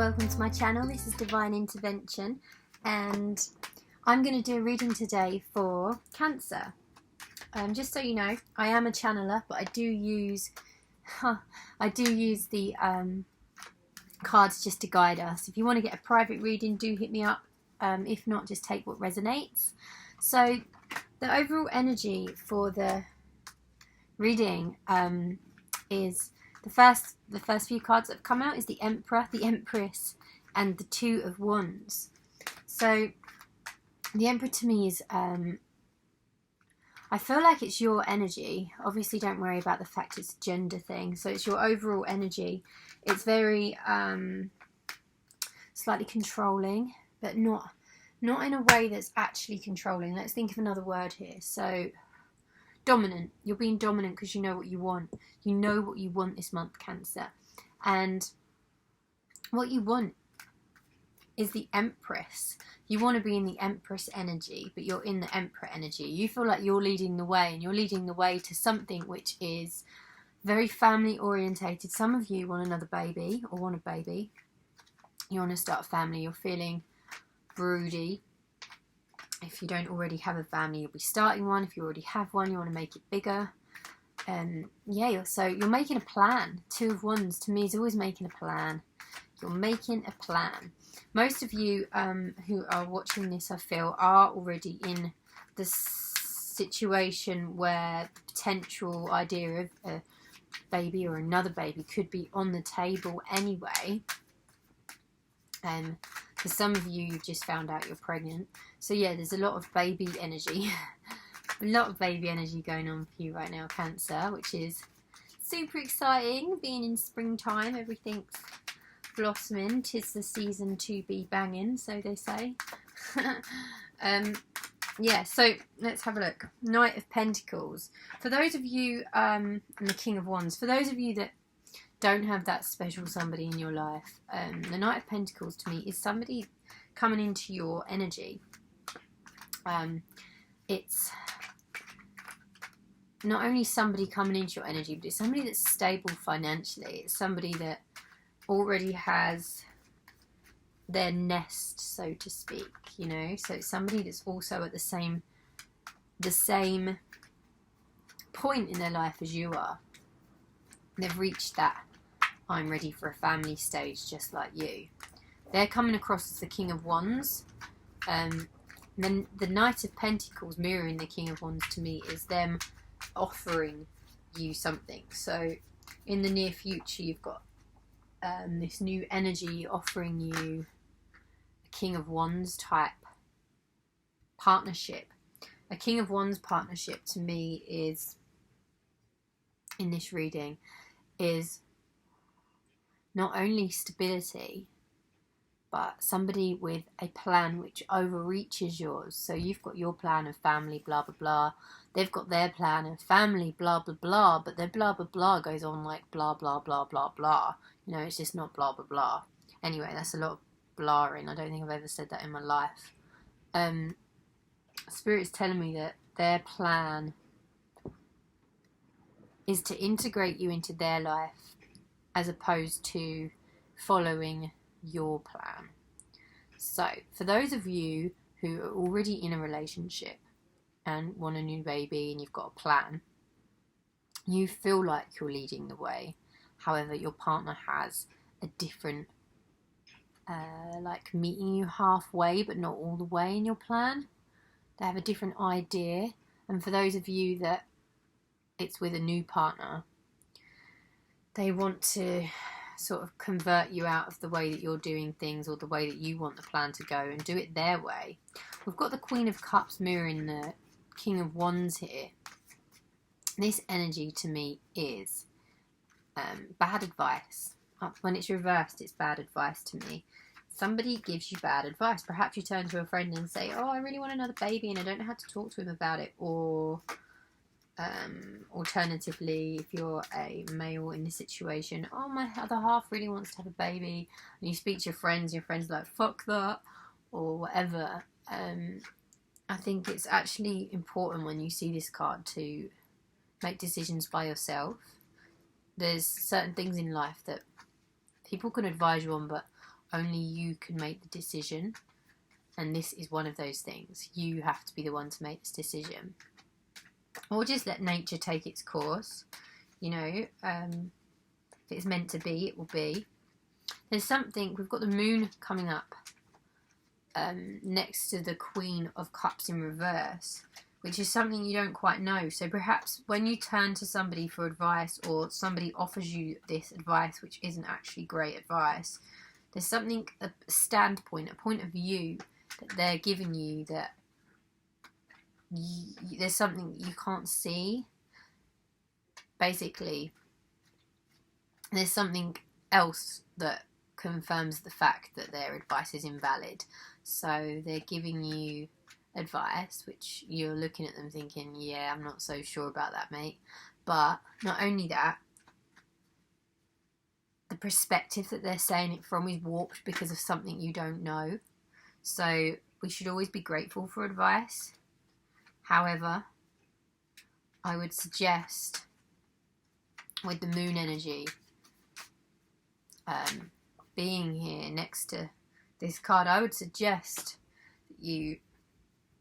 welcome to my channel. This is Divine Intervention and I'm going to do a reading today for Cancer. Just so you know, I am a channeler, but I do use the cards just to guide us. If you want to get a private reading, do hit me up. If not, just take what resonates. So the overall energy for the reading is the first few cards that have come out is the Emperor, the Empress, and the Two of Wands. So the Emperor to me is I feel like it's your energy. Obviously, don't worry about the fact it's a gender thing. So it's your overall energy. It's very slightly controlling, but not in a way that's actually controlling. Let's think of another word here. So dominant. You're being dominant because you know what you want. You know what you want this month, Cancer. And what you want is the Empress. You want to be in the Empress energy, but you're in the Emperor energy. You feel like you're leading the way, and you're leading the way to something which is very family orientated. Some of you want another baby or want a baby. You want to start a family. You're feeling broody. If you don't already have a family, you'll be starting one. If you already have one, you want to make it bigger. So you're making a plan. Two of Wands to me is always making a plan. You're making a plan. Most of you who are watching this, I feel, are already in the situation where the potential idea of a baby or another baby could be on the table anyway. For some of you, you've just found out you're pregnant. So yeah, there's a lot of baby energy. A lot of baby energy going on for you right now, Cancer, which is super exciting. Being in springtime, everything's blossoming. 'Tis the season to be banging, so they say. Yeah, so let's have a look. Knight of Pentacles. For those of you, and the King of Wands, for those of you that don't have that special somebody in your life, the Knight of Pentacles to me is somebody coming into your energy. It's not only somebody coming into your energy, but it's somebody that's stable financially. It's somebody that already has their nest, so to speak, you know. So it's somebody that's also at the same point in their life as you are. They've reached that I'm ready for a family stage, just like you. They're coming across as the King of Wands. Then the Knight of Pentacles mirroring the King of Wands to me is them offering you something. So in the near future, you've got this new energy offering you a King of Wands type partnership. A King of Wands partnership to me is, in this reading, is not only stability, but somebody with a plan which overreaches yours. So you've got your plan of family, blah, blah, blah. They've got their plan of family, blah, blah, blah. But their blah, blah, blah goes on like blah, blah, blah, blah, blah. You know, it's just not blah, blah, blah. Anyway, that's a lot of blahing. I don't think I've ever said that in my life. Spirit's telling me that their plan is to integrate you into their life as opposed to following your plan. So for those of you who are already in a relationship and want a new baby and you've got a plan, you feel like you're leading the way. However, your partner has a different like meeting you halfway but not all the way in your plan. They have a different idea. And for those of you that it's with a new partner, they want to sort of convert you out of the way that you're doing things or the way that you want the plan to go and do it their way. We've got the Queen of Cups mirroring the King of Wands here. This energy to me is bad advice. When it's reversed, it's bad advice to me. Somebody gives you bad advice. Perhaps you turn to a friend and say, oh, I really want another baby and I don't know how to talk to him about it. Or alternatively, if you're a male in this situation, oh, my other half really wants to have a baby, and you speak to your friends like, fuck that, or whatever. I think it's actually important when you see this card to make decisions by yourself. There's certain things in life that people can advise you on, but only you can make the decision. And this is one of those things. You have to be the one to make this decision. Or just let nature take its course. You know, if it's meant to be, it will be. There's something, we've got the moon coming up next to the Queen of Cups in reverse, which is something you don't quite know. So perhaps when you turn to somebody for advice, or somebody offers you this advice, which isn't actually great advice, there's something, a standpoint, a point of view that they're giving you that there's something you can't see. Basically, there's something else that confirms the fact that their advice is invalid. So they're giving you advice, which you're looking at them thinking, yeah, I'm not so sure about that, mate. But not only that, the perspective that they're saying it from is warped because of something you don't know. So we should always be grateful for advice. However, I would suggest with the moon energy being here next to this card, I would suggest that you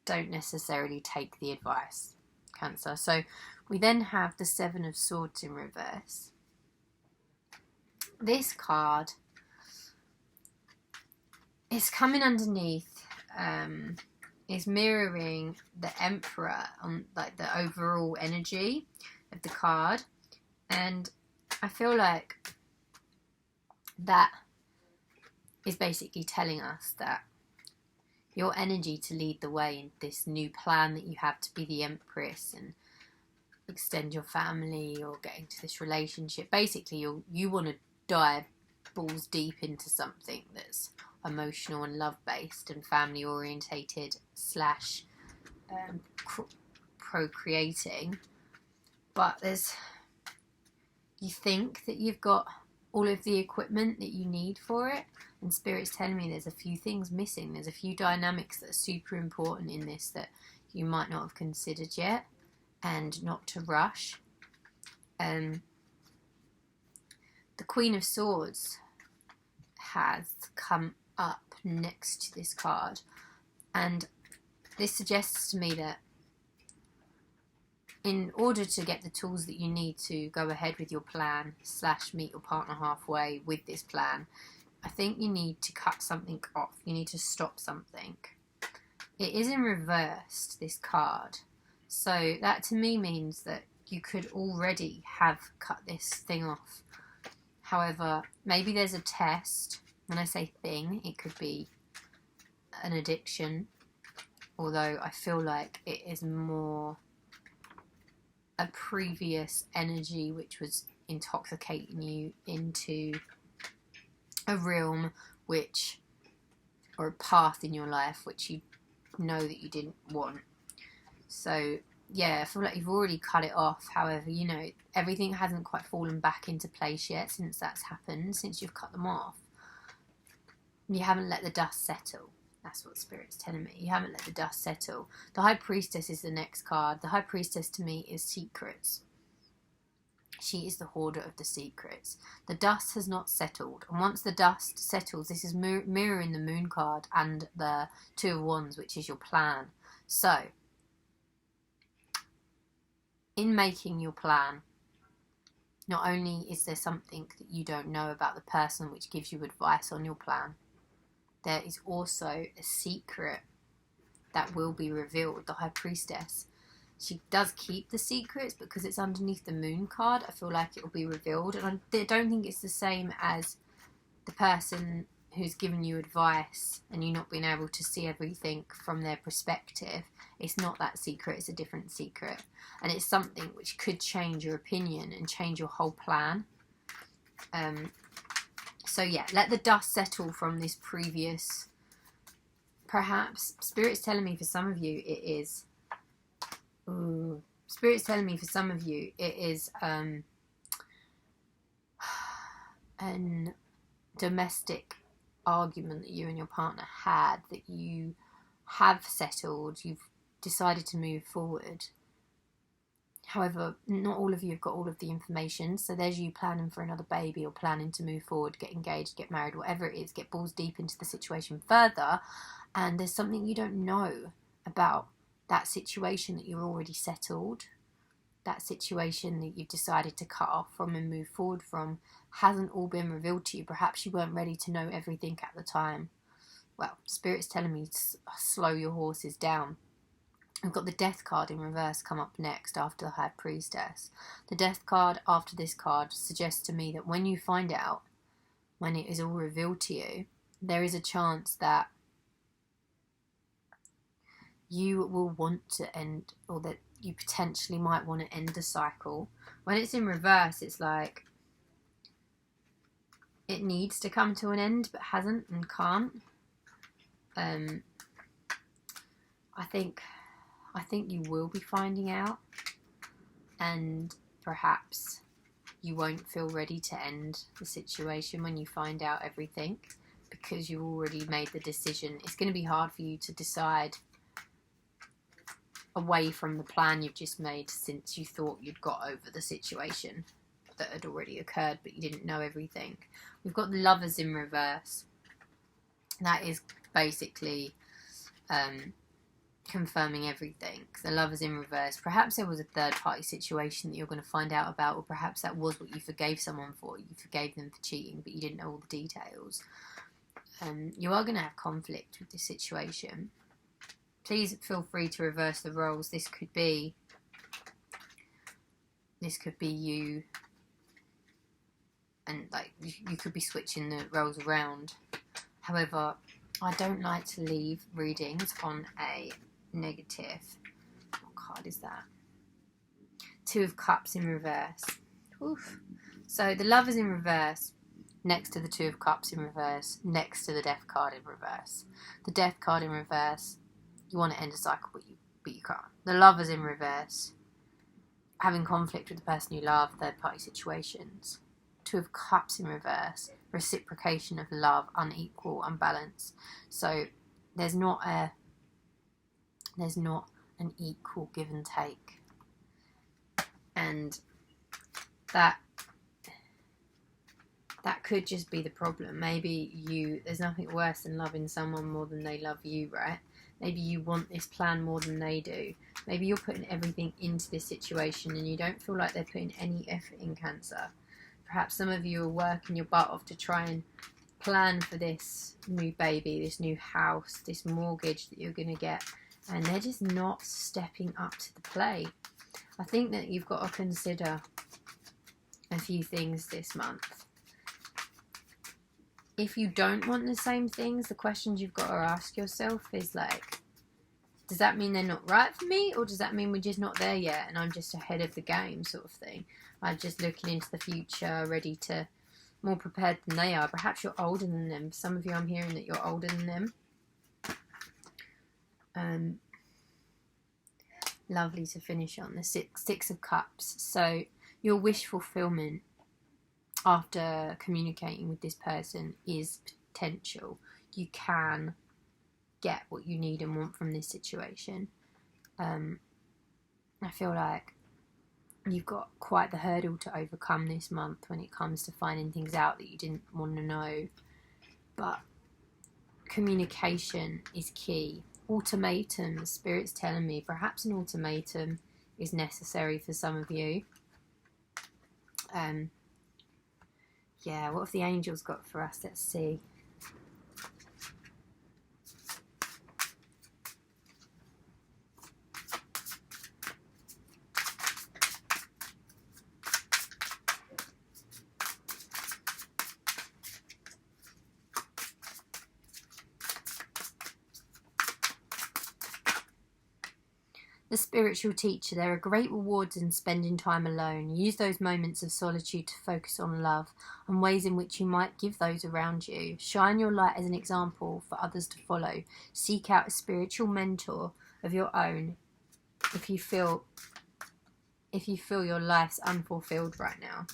don't necessarily take the advice, Cancer. So we then have the Seven of Swords in reverse. This card is coming underneath, is mirroring the Emperor on like the overall energy of the card, and I feel like that is basically telling us that your energy to lead the way in this new plan that you have to be the Empress and extend your family or get into this relationship. Basically, you want to dive balls deep into something that's emotional and love-based and family-orientated / procreating. But you think that you've got all of the equipment that you need for it, and Spirit's telling me there's a few things missing. There's a few dynamics that are super important in this that you might not have considered yet, and not to rush. The Queen of Swords has come up next to this card, and this suggests to me that in order to get the tools that you need to go ahead with your plan / meet your partner halfway with this plan, I think you need to cut something off. You need to stop something. It is in reverse, this card. So that to me means that you could already have cut this thing off. However, maybe there's a test. When I say thing, it could be an addiction. Although I feel like it is more a previous energy which was intoxicating you into a realm or a path in your life which you know that you didn't want. So yeah, I feel like you've already cut it off. However, you know, everything hasn't quite fallen back into place yet since that's happened, since you've cut them off. You haven't let the dust settle. That's what Spirit's telling me. You haven't let the dust settle. The High Priestess is the next card. The High Priestess to me is secrets. She is the hoarder of the secrets. The dust has not settled. And once the dust settles, this is mirroring the Moon card and the Two of Wands, which is your plan. So, in making your plan, not only is there something that you don't know about the person which gives you advice on your plan, there is also a secret that will be revealed. The High Priestess, she does keep the secrets because it's underneath the Moon card. I feel like it will be revealed, and I don't think it's the same as the person who's given you advice and you not being able to see everything from their perspective. It's not that secret, it's a different secret, and it's something which could change your opinion and change your whole plan. So yeah, let the dust settle from this previous. Perhaps Spirit's telling me for some of you it is. Spirit's telling me for some of you it is an domestic argument that you and your partner had, that you have settled. You've decided to move forward. However, not all of you have got all of the information. So there's you planning for another baby, or planning to move forward, get engaged, get married, whatever it is, get balls deep into the situation further. And there's something you don't know about that situation that you're already settled. That situation that you've decided to cut off from and move forward from hasn't all been revealed to you. Perhaps you weren't ready to know everything at the time. Well, Spirit's telling me to slow your horses down. We've got the Death card in reverse come up next after the High Priestess. The Death card after this card suggests to me that when you find out, when it is all revealed to you, there is a chance that you will want to end, or that you potentially might want to end the cycle. When it's in reverse, it's like it needs to come to an end but hasn't and can't. I think you will be finding out, and perhaps you won't feel ready to end the situation when you find out everything, because you already made the decision. It's going to be hard for you to decide away from the plan you've just made, since you thought you'd got over the situation that had already occurred, but you didn't know everything. We've got the Lovers in reverse. That is basically confirming everything. The Lovers in reverse. Perhaps there was a third party situation that you're going to find out about, or perhaps that was what you forgave someone for. You forgave them for cheating, but you didn't know all the details. You are going to have conflict with this situation. Please feel free to reverse the roles. This could be you, and like you could be switching the roles around. However, I don't like to leave readings on a negative. What card is that? Two of Cups in reverse. Oof. So the Lovers in reverse, next to the Two of Cups in reverse, next to the Death card in reverse. The Death card in reverse, you want to end a cycle, but you can't. The Lovers in reverse, having conflict with the person you love, third party situations. Two of Cups in reverse, reciprocation of love, unequal, unbalanced. So there's not an equal give and take, and that could just be the problem. Maybe there's nothing worse than loving someone more than they love you, right? Maybe you want this plan more than they do. Maybe you're putting everything into this situation and you don't feel like they're putting any effort in, Cancer. Perhaps some of you are working your butt off to try and plan for this new baby, this new house, this mortgage that you're going to get, and they're just not stepping up to the plate. I think that you've got to consider a few things this month. If you don't want the same things, the questions you've got to ask yourself is like, does that mean they're not right for me, or does that mean we're just not there yet and I'm just ahead of the game, sort of thing? I'm just looking into the future, ready to, more prepared than they are. Perhaps you're older than them. Some of you, I'm hearing that you're older than them. Lovely to finish on. The Six of Cups. So your wish fulfillment after communicating with this person is potential. You can get what you need and want from this situation. I feel like you've got quite the hurdle to overcome this month when it comes to finding things out that you didn't want to know. But communication is key. Ultimatum, Spirit's telling me perhaps an ultimatum is necessary for some of you. Yeah, what have the angels got for us? Let's see. The spiritual teacher. There are great rewards in spending time alone. Use those moments of solitude to focus on love and ways in which you might give those around you. Shine your light as an example for others to follow. Seek out a spiritual mentor of your own if you feel your life's unfulfilled right now.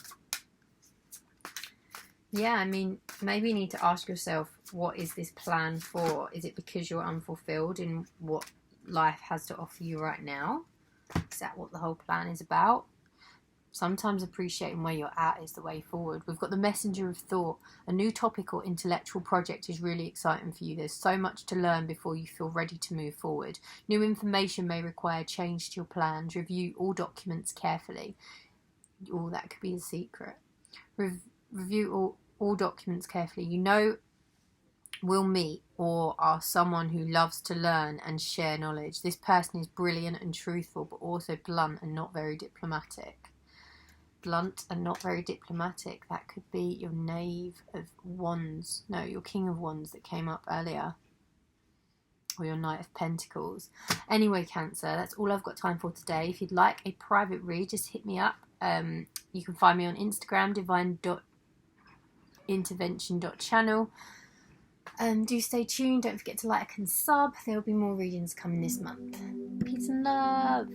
Yeah, I mean, maybe you need to ask yourself, what is this plan for? Is it because you're unfulfilled in what life has to offer you right now? Is that what the whole plan is about? Sometimes appreciating where you're at is the way forward. We've got the messenger of thought. A new topic or intellectual project is really exciting for you. There's so much to learn before you feel ready to move forward. New information may require change to your plans. Review all documents carefully. Oh, that could be the secret. Review all documents carefully. You know, will meet or are someone who loves to learn and share knowledge. This person is brilliant and truthful, but also blunt and not very diplomatic. Blunt and not very diplomatic. That could be your Knave of Wands. No, your King of Wands that came up earlier. Or your Knight of Pentacles. Anyway, Cancer, that's all I've got time for today. If you'd like a private read, just hit me up. You can find me on Instagram, divine.intervention.channel. Do stay tuned. Don't forget to like and sub. There will be more readings coming this month. Peace and love.